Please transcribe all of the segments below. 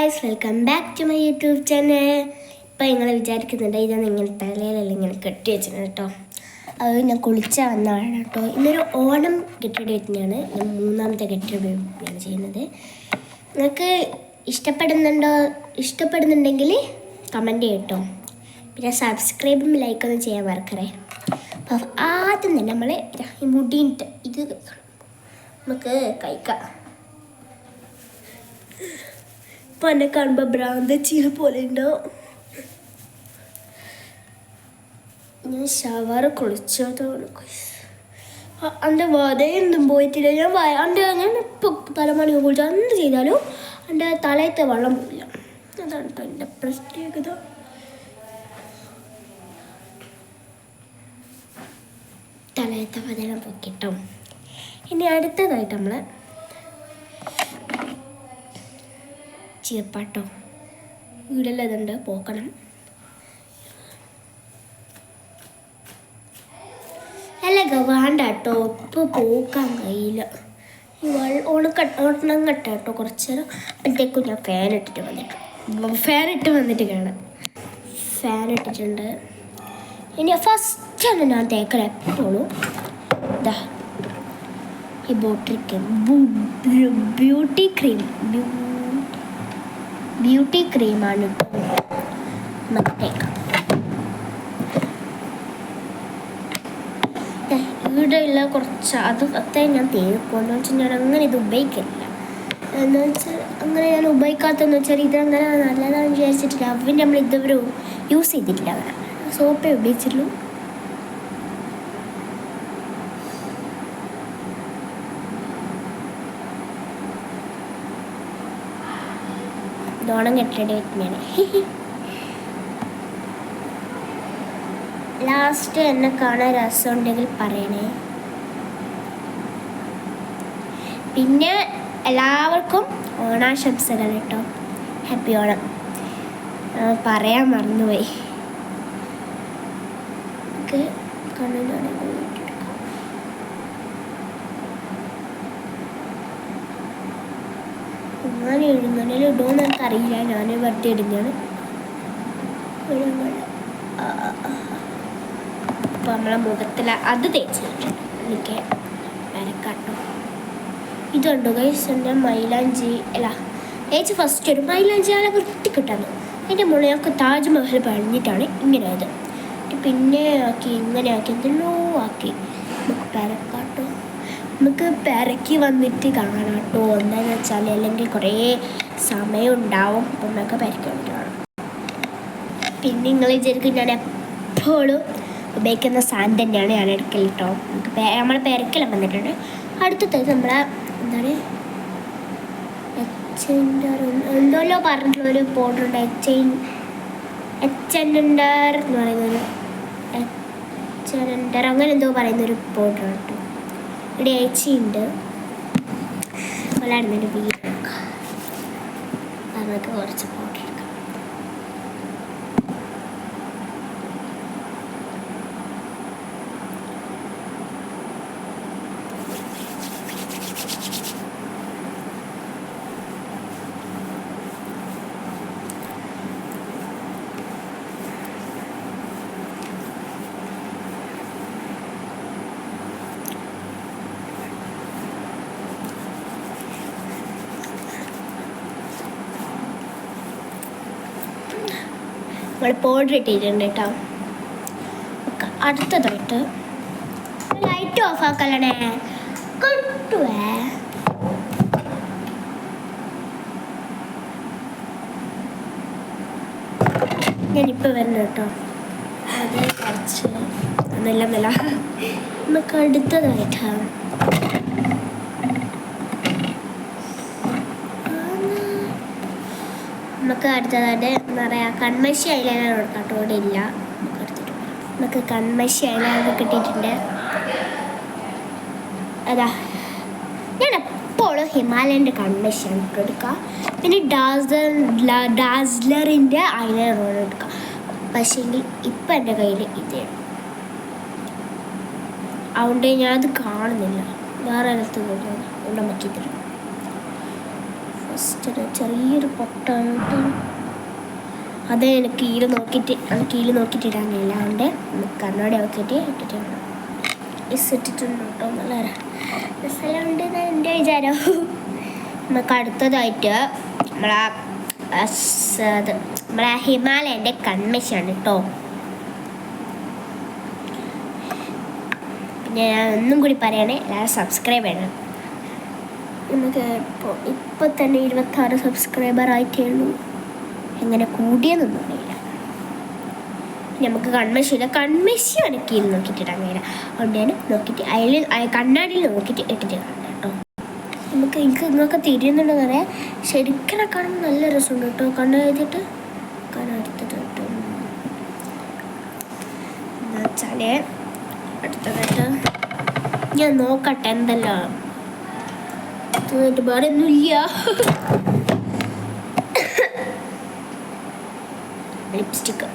Guys, welcome back to my YouTube channel. ഇപ്പോൾ നിങ്ങൾ വിചാരിക്കുന്നുണ്ട് ഇതാണ് ഇങ്ങനെ തലയിലെല്ലാം ഇങ്ങനെ കെട്ടി വെച്ചിട്ടുണ്ട് കേട്ടോ. അത് ഞാൻ കുളിച്ചാൽ വന്നതാണ് കേട്ടോ. ഇന്നൊരു ഓണം കെട്ടിയുടെ വെച്ചിട്ടാണ് ഞാൻ മൂന്നാമത്തെ കെട്ടിയാണ് ചെയ്യുന്നത്. നിങ്ങൾക്ക് ഇഷ്ടപ്പെടുന്നുണ്ടെങ്കിൽ കമൻറ്റ് ചെയ്യട്ടോ. പിന്നെ സബ്സ്ക്രൈബും ലൈക്കൊന്നും ചെയ്യാൻ മറക്കറേ. അപ്പോൾ ആദ്യം തന്നെ നമ്മൾ ഈ മുടീൻ്റെ ഇത് നമുക്ക് കഴിക്കാം. ഇപ്പം എന്നെ കാണുമ്പോൾ ഭ്രാന്തച്ചീല പോലെ ഉണ്ടാവും. ഞാൻ ഷവർ കുളിച്ചതാണ്. എൻ്റെ വതയൊന്നും പോയിട്ടില്ല. ഞാൻ ഇപ്പോൾ തലമണി കുളിച്ചാൽ എന്ത് ചെയ്താലും എൻ്റെ തലയത്തെ വെള്ളം പോയില്ല. അതാണ് കേട്ടോ എൻ്റെ പ്രത്യേകത. തലയത്തെ വതനം പൊക്കിട്ടോ. ഇനി അടുത്തതായിട്ട് നമ്മൾ ചീർപ്പാട്ടോ വീടെല്ലാം ഇതുണ്ട് പോക്കണം. അല്ല വേണ്ട കേട്ടോ, ഇപ്പോൾ പോക്കാൻ കഴിയില്ല. ഈ ഓണം കെട്ടോ കുറച്ച് നേരം. അപ്പോഴത്തേക്കും ഞാൻ ഫാൻ ഇട്ട് വന്നിട്ട് കാണാം. ഫാൻ ഇട്ടിട്ടുണ്ട്. ഇനി ഫസ്റ്റാണ് ഞാൻ തേക്കൽ എപ്പോഴും ഇതാ ഈ ബ്യൂട്ടി ക്രീമാണ് മറ്റേ ഇവിടെയുള്ള കുറച്ച് അത്രയും ഞാൻ തേക്കും. എന്ന് വെച്ചാൽ ഞാൻ അങ്ങനെ ഇത് ഉപയോഗിക്കില്ല. എന്ന് വെച്ചാൽ അങ്ങനെ ഞാൻ ഉപയോഗിക്കാത്തതെന്ന് വെച്ചാൽ ഇതങ്ങനെ നല്ലതാണെന്ന് വിചാരിച്ചിട്ടില്ല. അവന് നമ്മൾ ഇതുവരെ യൂസ് ചെയ്തിട്ടില്ല. അങ്ങനെ സോപ്പേ ഉപയോഗിച്ചുള്ളൂ. ഓണം കെട്ടിയുടെ വെറ്റിനാണ്. ലാസ്റ്റ് എന്നെ കാണാൻ രസമുണ്ടെങ്കിൽ പറയണേ. പിന്നെ എല്ലാവർക്കും ഓണാശംസകൾ കേട്ടോ. ഹാപ്പി ഓണം. പറയാൻ മറന്നുപോയി. ഞാൻ എഴുതുന്നതിൽ ഇടുമെന്ന് എനിക്കറിയില്ല. ഞാൻ വെറുതെ ഇടുന്നതാണ്. അപ്പോൾ നമ്മളെ മുഖത്തിൽ അത് തേച്ചിട്ടുണ്ട്. എനിക്ക് വരക്കാട്ടോ. ഇതുണ്ടോ ഗൈസ്, എൻ്റെ മൈലാഞ്ചി അല്ല തേച്ച് ഫസ്റ്റ് ഒരു മൈലാഞ്ചി നല്ല വൃത്തി കിട്ടാന്ന്. അതിൻ്റെ മുകളിൽ ഞങ്ങൾക്ക് താജ്മഹൽ പണിഞ്ഞിട്ടാണ് ഇങ്ങനെ ആയത്. പിന്നെ ആക്കി ഇങ്ങനെ ആക്കി എന്തെല്ലോ ആക്കി. നമുക്ക് വരക്കാട്ടോ. നമുക്ക് പെരക്കി വന്നിട്ട് കാണാം കേട്ടോ. എന്താണെന്ന് വെച്ചാൽ അല്ലെങ്കിൽ കുറേ സമയം ഉണ്ടാവും. അപ്പം നമുക്ക് പെരക്കി വന്നിട്ട് കാണാം. പിന്നെ നിങ്ങൾ വിചാരിക്കും ഞാൻ എപ്പോഴും ഉപയോഗിക്കുന്ന സാധനം തന്നെയാണ് ഞാൻ എടുക്കൽ കേട്ടോ. നമുക്ക് നമ്മൾ പെരക്കെല്ലാം വന്നിട്ടുണ്ട്. അടുത്തത് നമ്മളെ എന്താണ് എന്തോല്ലോ പറഞ്ഞിട്ടുള്ളൊരു പൗഡർ ഉണ്ട്. എച്ചൻഡർ എന്ന് പറയുന്നൊരു അങ്ങനെ എന്തോ പറയുന്നൊരു പൗഡർ കേട്ടോ. ഇവിടെ ഏച്ചിയുണ്ട്. വളർന്നൊരു വീടെടുക്കാം. നമുക്ക് കുറച്ച് പൗഡർ എടുക്കാം. നമ്മൾ പൗഡർ ഇട്ടിട്ടുണ്ട് കേട്ടോ. അടുത്തതായിട്ട് ലൈറ്റ് ഓഫ് ആക്കലണേ കിട്ടുവേ. ഞാനിപ്പോൾ വരുന്നു കേട്ടോ. അത് കുറച്ച് നല്ല നമുക്ക് അടുത്തതായിട്ടാണ് എന്താ പറയുക കൺമശി ഐലൈനർ കൊടുക്കാം കേട്ടോ. ഇവിടെ ഇല്ല. നമുക്ക് കൺമശി ഐലൈനർ കിട്ടിയിട്ടുണ്ട്. അതാ ഞാൻ എപ്പോഴും ഹിമാലയൻ്റെ കൺമശിയാണ് എടുക്കുക. പിന്നെ ഡാസ്ലറിൻ്റെ ഐലൈനർ എടുക്കുക. പക്ഷേങ്കിൽ ഇപ്പം എൻ്റെ കയ്യിൽ ഇതേ. അതുകൊണ്ട് ഞാനത് കാണുന്നില്ല. വേറെ ഇടത്ത് കൊണ്ടുവരാൻ പറ്റിയിട്ടില്ല. ഫസ്റ്റ് ചെറിയൊരു പൊട്ടാണ് കേട്ടോ. അത് എനിക്ക് കീല് നോക്കിയിട്ട് ഇടാൻ കഴിയില്ല. അതുകൊണ്ട് കണ്ണോടെ നോക്കിയിട്ട് ഇട്ടിട്ടുണ്ട്. ഇട്ടിട്ടുണ്ട് കേട്ടോ. നല്ല രസമുണ്ട് എൻ്റെ വിചാരം. നമുക്ക് അടുത്തതായിട്ട് നമ്മളെ ഹിമാലയൻ്റെ കൺമഷിയാണ് കേട്ടോ. പിന്നെ ഞാൻ ഒന്നും കൂടി പറയണേ, എല്ലാവരും സബ്സ്ക്രൈബ് ചെയ്യണം. നമുക്ക് ഇപ്പോൾ തന്നെ 26 സബ്സ്ക്രൈബർ ആയിട്ടേ ഉള്ളൂ. എങ്ങനെ കൂടിയെന്നൊന്നും അറിയില്ല. നമുക്ക് കൺമഷിയാണ് കീഴിൽ നോക്കിയിട്ടിടാൻ കഴിയില്ല. അതുകൊണ്ട് ഞാൻ നോക്കിയിട്ട് കണ്ണാടിയിൽ നോക്കിയിട്ട് ഇട്ടിട്ട് കാണാം കേട്ടോ. നിങ്ങൾക്ക് തിരിയുന്നുണ്ടെന്ന് പറയാം. ശരിക്കും കാണുമ്പോൾ നല്ല രസമുണ്ട് കേട്ടോ. കണ്ണെഴുതിയിട്ട് കണ്ണെടുത്തിട്ട് കേട്ടോ. എന്ന് വെച്ചാൽ അടുത്തതായിട്ട് ഞാൻ നോക്കട്ടെ എന്തെല്ലാം വേറെ ഒന്നുമില്ല. ലിപ്സ്റ്റിക്ക്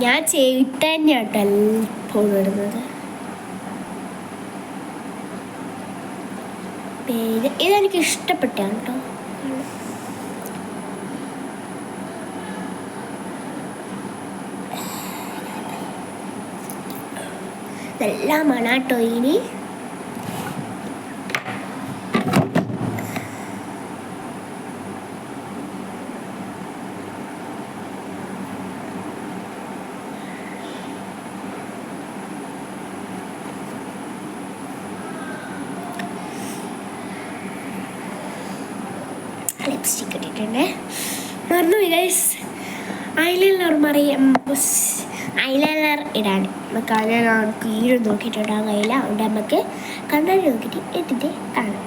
ഞാൻ ചെയ്തിട്ട് തന്നെയാട്ടോ എപ്പോഴും ഇടുന്നത്. ഇതെനിക്ക് ഇഷ്ടപ്പെട്ടാണ് കേട്ടോ. നല്ല മണാട്ടോ ഇനി. ലിപ്സ്റ്റിക് ഇട്ടിട്ടുണ്ട്. മറന്നു ഗൈസ്, ഐലൈനർ ഇടാൻ നമുക്ക് ഐലൈനർ കീഴ് നോക്കിയിട്ട് ഇടാൻ കഴിയില്ല. അതുകൊണ്ട് നമുക്ക് കണ്ണാടി നോക്കിയിട്ട് ഇട്ടിട്ട് കാണാം.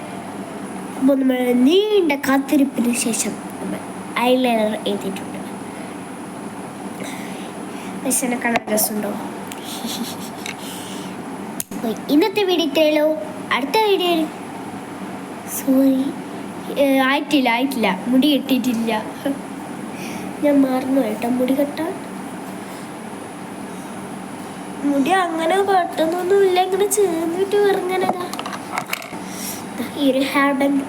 അപ്പോൾ നമ്മൾ നീണ്ട കാത്തിരിപ്പിന് ശേഷം നമ്മൾ ഐലൈനർ എഴുതിയിട്ടുണ്ട്. മിസ്സിനെ കാണാൻ രസമുണ്ടോ? ഇന്നത്തെ വീഡിയോ ഇത്രയുള്ളൂ. അടുത്ത വീഡിയോയിൽ ആയിട്ടില്ല മുടി കെട്ടിയിട്ടില്ല. ഞാൻ മറന്നു കേട്ടോ മുടി കെട്ടാൻ. മുടി അങ്ങനെ കെട്ടുന്നൊന്നുമില്ല, ഇങ്ങനെ ചേർന്നിട്ട് ഇറങ്ങനതാ. ഈ ഒരു ഹെയർ ബാൻഡ്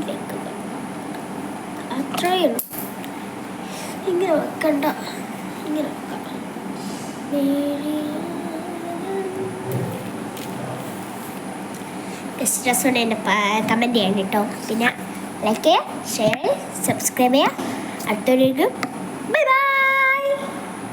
വെക്കുക, അത്രയേ ഉള്ളൂ. ഇങ്ങനെ വെക്കണ്ട, ഇങ്ങനെ വെക്കാം. രസമുണ്ട് എൻ്റെ കമൻറ്റ് ചെയ്യാൻ കേട്ടോ. പിന്നെ ലൈക്ക് ചെയ്യുക, ഷെയർ ചെയ്യുക, സബ്സ്ക്രൈബ് ചെയ്യുക. അടുത്തൊരു